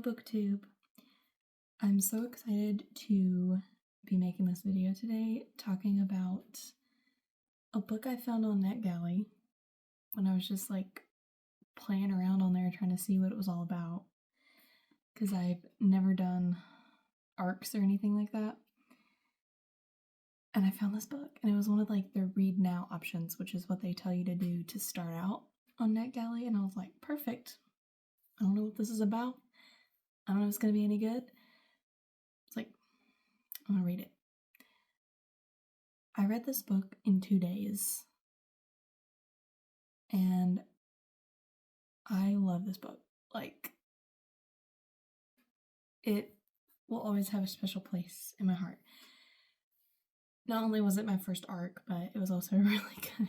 BookTube. I'm so excited to be making this video today talking about a book I found on NetGalley when I was just like playing around on there trying to see what it was all about, because I've never done ARCs or anything like that. And I found this book, and it was one of like their read now options, which is what they tell you to do to start out on NetGalley. And I was like, perfect. I don't know what this is about. I don't know if it's going to be any good. It's like, I'm going to read it. I read this book in 2 days. And I love this book. Like, it will always have a special place in my heart. Not only was it my first ARC, but it was also really good.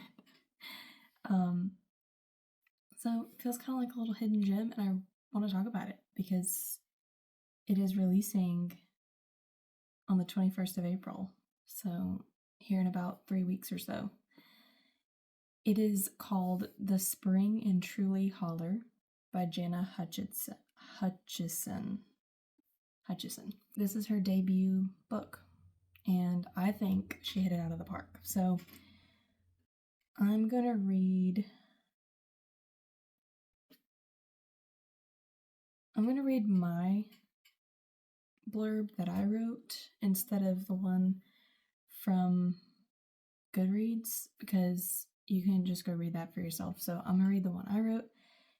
So it feels kind of like a little hidden gem, and I want to talk about it because it is releasing on the 21st of April. So here in about 3 weeks or so. It is called The Spring in Trulee Holler by Jana Hutcheson. This is her debut book, and I think she hit it out of the park. So I'm going to read my blurb that I wrote instead of the one from Goodreads, because you can just go read that for yourself. So I'm going to read the one I wrote,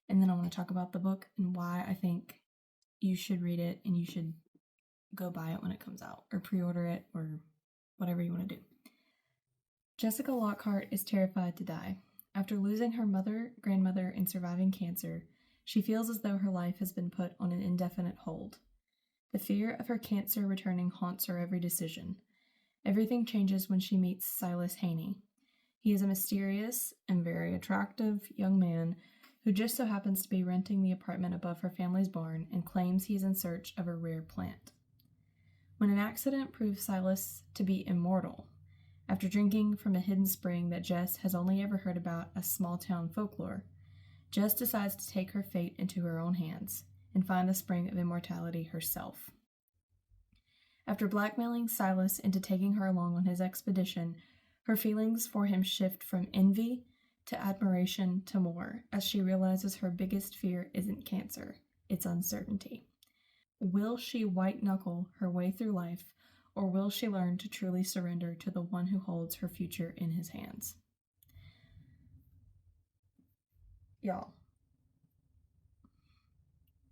and then I want to talk about the book and why I think you should read it and you should go buy it when it comes out, or pre-order it, or whatever you want to do. Jessica Lockhart is terrified to die. After losing her mother, grandmother, and surviving cancer, she feels as though her life has been put on an indefinite hold. The fear of her cancer returning haunts her every decision. Everything changes when she meets Silas Haney. He is a mysterious and very attractive young man who just so happens to be renting the apartment above her family's barn and claims he is in search of a rare plant. When an accident proves Silas to be immortal, after drinking from a hidden spring that Jess has only ever heard about as small-town folklore, Jess decides to take her fate into her own hands and find the spring of immortality herself. After blackmailing Silas into taking her along on his expedition, her feelings for him shift from envy to admiration to more, as she realizes her biggest fear isn't cancer, it's uncertainty. Will she white-knuckle her way through life, or will she learn to truly surrender to the one who holds her future in his hands? Y'all,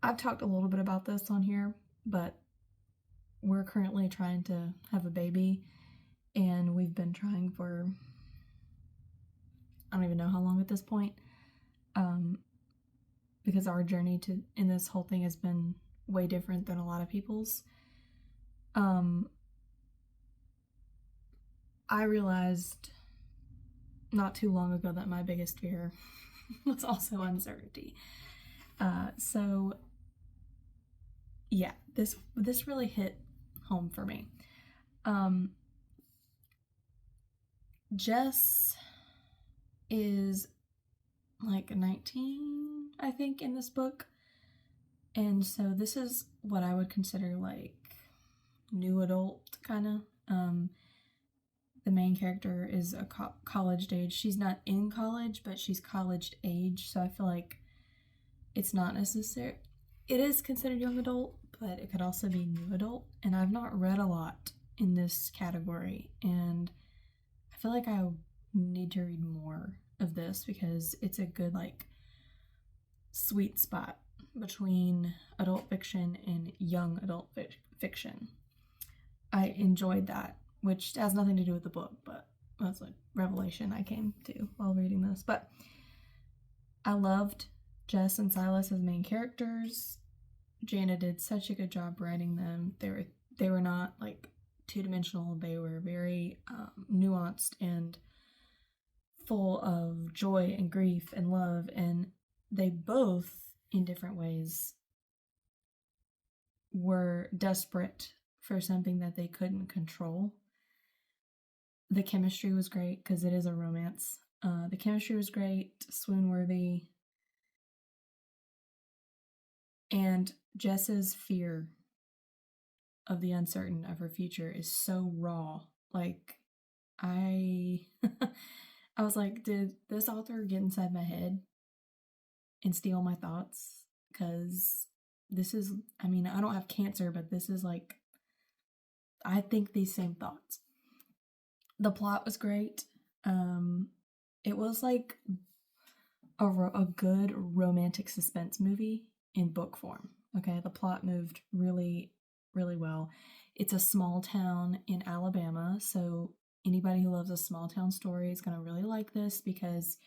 I've talked a little bit about this on here, but we're currently trying to have a baby, and we've been trying for, I don't even know how long at this point, because our journey in this whole thing has been way different than a lot of people's. I realized not too long ago that my biggest fear was also uncertainty. So yeah, this really hit home for me. Jess is like 19, I think, in this book. And so this is what I would consider like new adult kind of. The main character is a college age. She's not in college, but she's college age. So I feel like it's not necessary. It is considered young adult, but it could also be new adult. And I've not read a lot in this category. And I feel like I need to read more of this because it's a good like sweet spot between adult fiction and young adult fiction. I enjoyed that, which has nothing to do with the book, but that's a revelation I came to while reading this. But I loved Jess and Silas as main characters. Jana did such a good job writing them. They were not like two-dimensional. They were very nuanced and full of joy and grief and love, and they both, in different ways, were desperate for something that they couldn't control. The chemistry was great because it is a romance. The chemistry was great, swoon-worthy. And Jess's fear of the uncertain of her future is so raw. Like, I I was like, did this author get inside my head and steal my thoughts? Because this is, I mean, I don't have cancer, but this is like, I think these same thoughts. The plot was great. It was like a good romantic suspense movie in book form. Okay, the plot moved really, really well. It's a small town in Alabama, so anybody who loves a small town story is going to really like this because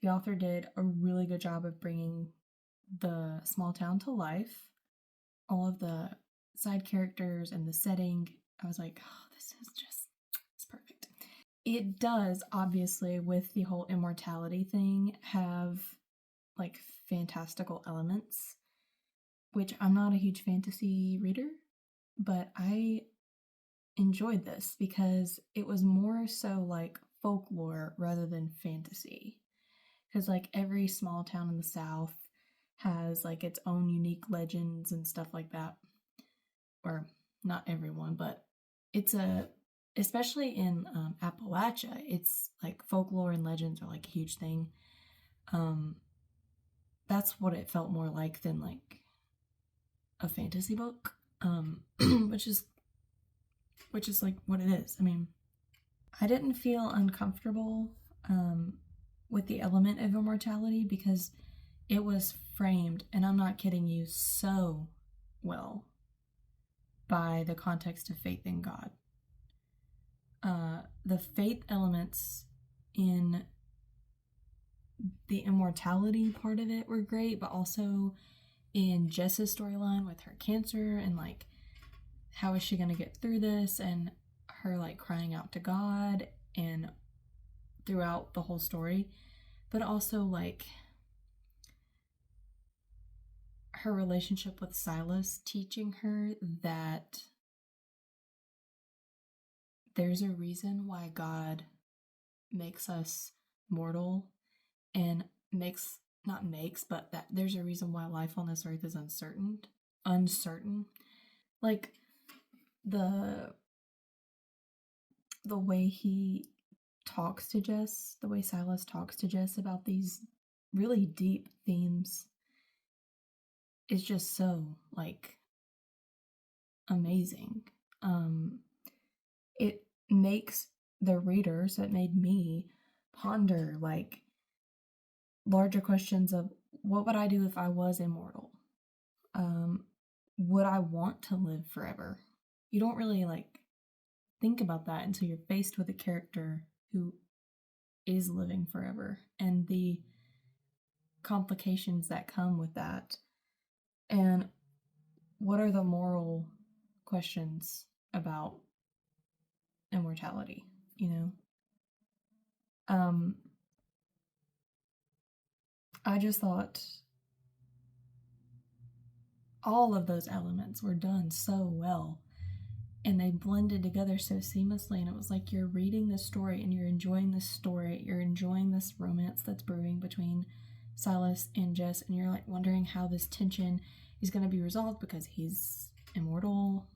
the author did a really good job of bringing the small town to life. All of the side characters and the setting, I was like, oh, this is just, it's perfect. It does, obviously, with the whole immortality thing, have like fantastical elements, which I'm not a huge fantasy reader, but I enjoyed this because it was more so like folklore rather than fantasy. Because like every small town in the South has like its own unique legends and stuff like that. Or not everyone, but it's especially in Appalachia, it's like folklore and legends are like a huge thing. That's what it felt more like than like a fantasy book, which is like what it is. I mean, I didn't feel uncomfortable with the element of immortality because it was framed, and I'm not kidding you, so well by the context of faith in God. The faith elements in the immortality part of it were great, but also in Jess's storyline with her cancer and like how is she going to get through this, and her like crying out to God and throughout the whole story, but also like her relationship with Silas teaching her that there's a reason why God makes us mortal and but that there's a reason why life on this earth is uncertain. Like the way he talks to Jess, the way Silas talks to Jess about these really deep themes is just so like amazing. It makes the reader, so it made me ponder like larger questions of what would I do if I was immortal? Would I want to live forever? You don't really like think about that until you're faced with a character who is living forever and the complications that come with that. And what are the moral questions about immortality, you know? I just thought all of those elements were done so well and they blended together so seamlessly, and it was like you're reading this story and you're enjoying this story, you're enjoying this romance that's brewing between Silas and Jess, and you're like wondering how this tension is going to be resolved because he's immortal,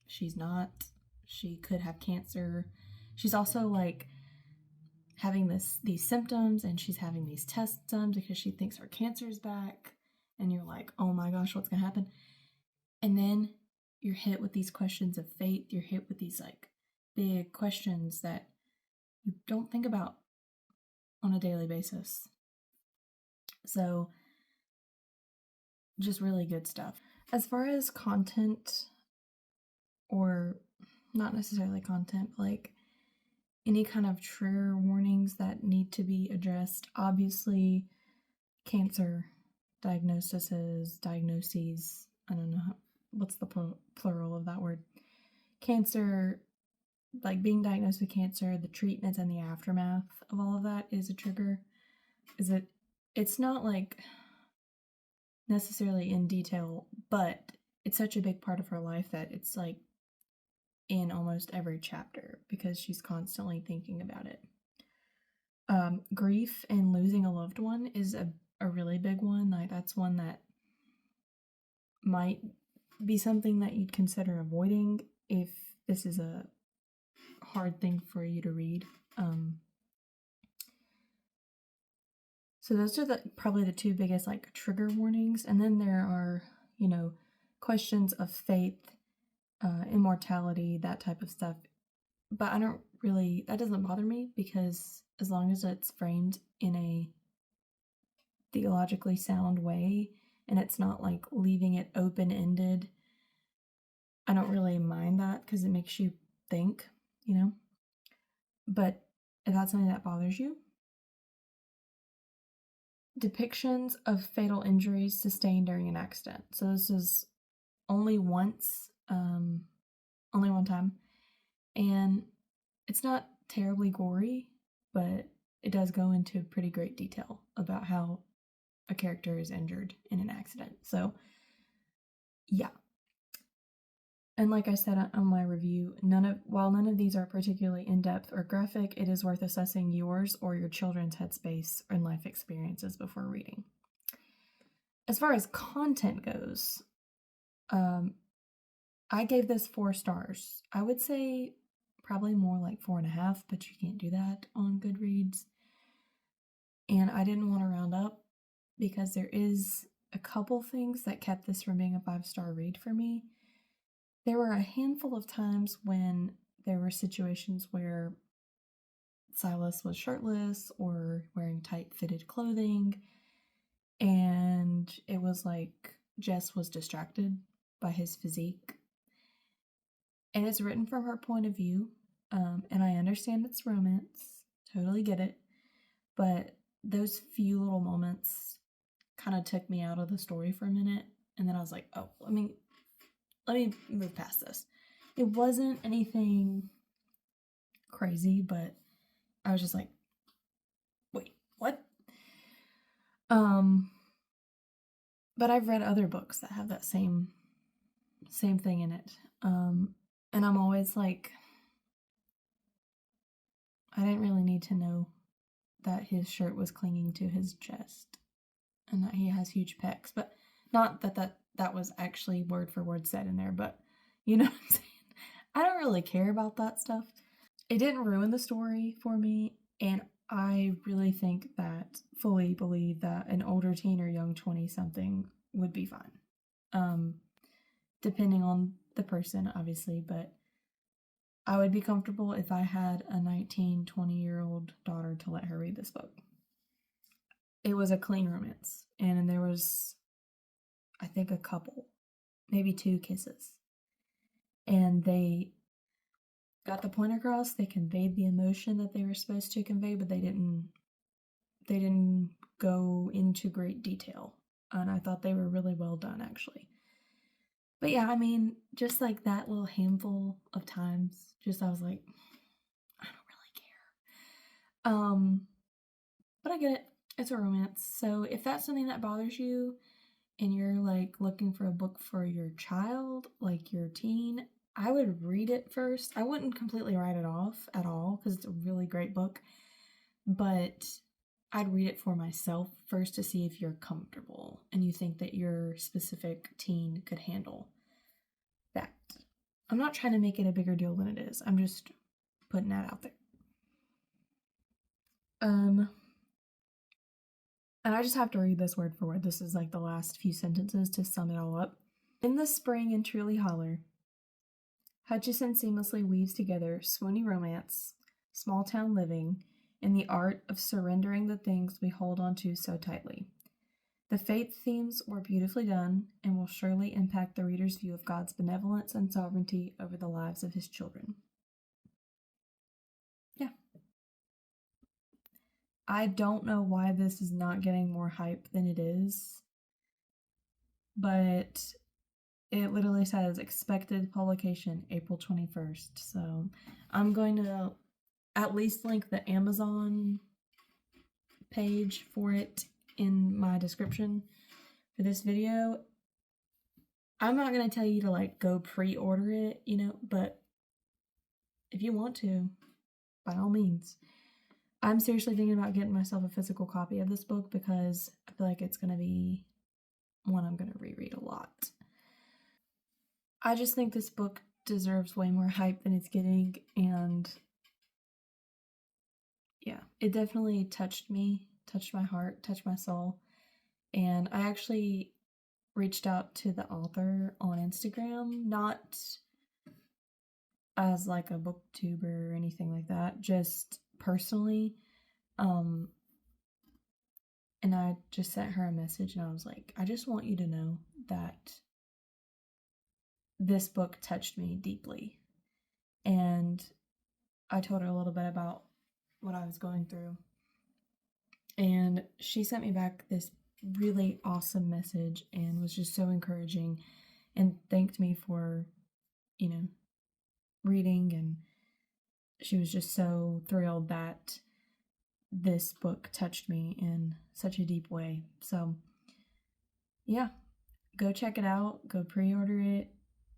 she's not, she could have cancer, she's also like having these symptoms and she's having these tests done because she thinks her cancer's back, and you're like, oh my gosh, what's gonna happen? And then you're hit with these questions of faith, you're hit with these like big questions that you don't think about on a daily basis. So just really good stuff. As far as content, or not necessarily content, but like any kind of trigger warnings that need to be addressed, obviously cancer diagnoses, I don't know what's the plural of that word. Cancer, like being diagnosed with cancer, the treatments and the aftermath of all of that is a trigger. It's not like necessarily in detail, but it's such a big part of her life that it's like in almost every chapter because she's constantly thinking about it. Grief and losing a loved one is a really big one. Like that's one that might be something that you'd consider avoiding if this is a hard thing for you to read. So those are probably the two biggest like trigger warnings. And then there are, questions of faith, immortality, that type of stuff. But that doesn't bother me, because as long as it's framed in a theologically sound way and it's not like leaving it open-ended, I don't really mind that, because it makes you think, But if that's something that bothers you, depictions of fatal injuries sustained during an accident. So this is only one time, and it's not terribly gory, but it does go into pretty great detail about how a character is injured in an accident. So, yeah. And like I said on my review, while none of these are particularly in-depth or graphic, it is worth assessing yours or your children's headspace and life experiences before reading. As far as content goes, I gave this 4 stars. I would say probably more like 4.5, but you can't do that on Goodreads. And I didn't want to round up, because there is a couple things that kept this from being a 5-star read for me. There were a handful of times when there were situations where Silas was shirtless or wearing tight-fitted clothing, and it was like Jess was distracted by his physique. And it's written from her point of view, and I understand it's romance, totally get it, but those few little moments kind of took me out of the story for a minute, and then I was like, oh, let me move past this. It wasn't anything crazy, but I was just like, wait, what? But I've read other books that have that same thing in it. And I'm always like, I didn't really need to know that his shirt was clinging to his chest and that he has huge pecs, but not that was actually word for word said in there, but you know what I'm saying? I don't really care about that stuff. It didn't ruin the story for me, and I really fully believe that an older teen or young 20-something would be fine. Depending on the person, obviously, but I would be comfortable if I had a 19, 20-year-old daughter to let her read this book. It was a clean romance, and there was, I think, a couple, maybe 2 kisses. And they got the point across. They conveyed the emotion that they were supposed to convey, but they didn't go into great detail. And I thought they were really well done, actually. But yeah, I mean, just like that little handful of times, I was like, I don't really care. But I get it. It's a romance. So if that's something that bothers you and you're like looking for a book for your child, like your teen, I would read it first. I wouldn't completely write it off at all, because it's a really great book, but I'd read it for myself first to see if you're comfortable and you think that your specific teen could handle that. I'm not trying to make it a bigger deal than it is. I'm just putting that out there. And I just have to read this word for word. This is like the last few sentences to sum it all up. In the spring in Trulee Holler, Hutcheson seamlessly weaves together swoony romance, small town living, and the art of surrendering the things we hold on to so tightly. The faith themes were beautifully done and will surely impact the reader's view of God's benevolence and sovereignty over the lives of his children. Yeah. I don't know why this is not getting more hype than it is, but it literally says expected publication April 21st. So I'm going to at least link the Amazon page for it in my description for this video. I'm not going to tell you to like go pre-order it, but if you want to, by all means. I'm seriously thinking about getting myself a physical copy of this book, because I feel like it's going to be one I'm going to reread a lot. I just think this book deserves way more hype than it's getting, and yeah, it definitely touched me, touched my heart, touched my soul. And I actually reached out to the author on Instagram, not as like a booktuber or anything like that, just personally. Um, and I just sent her a message and I was like, I just want you to know that this book touched me deeply. And I told her a little bit about what I was going through. And she sent me back this really awesome message and was just so encouraging and thanked me for, you know, reading. And she was just so thrilled that this book touched me in such a deep way. So, yeah, go check it out, go pre-order it,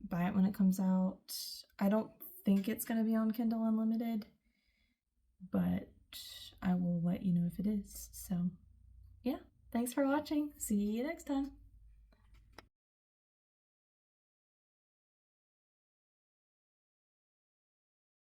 buy it when it comes out. I don't think it's going to be on Kindle Unlimited, but I will let you know if it is. So, yeah, thanks for watching. See you next time.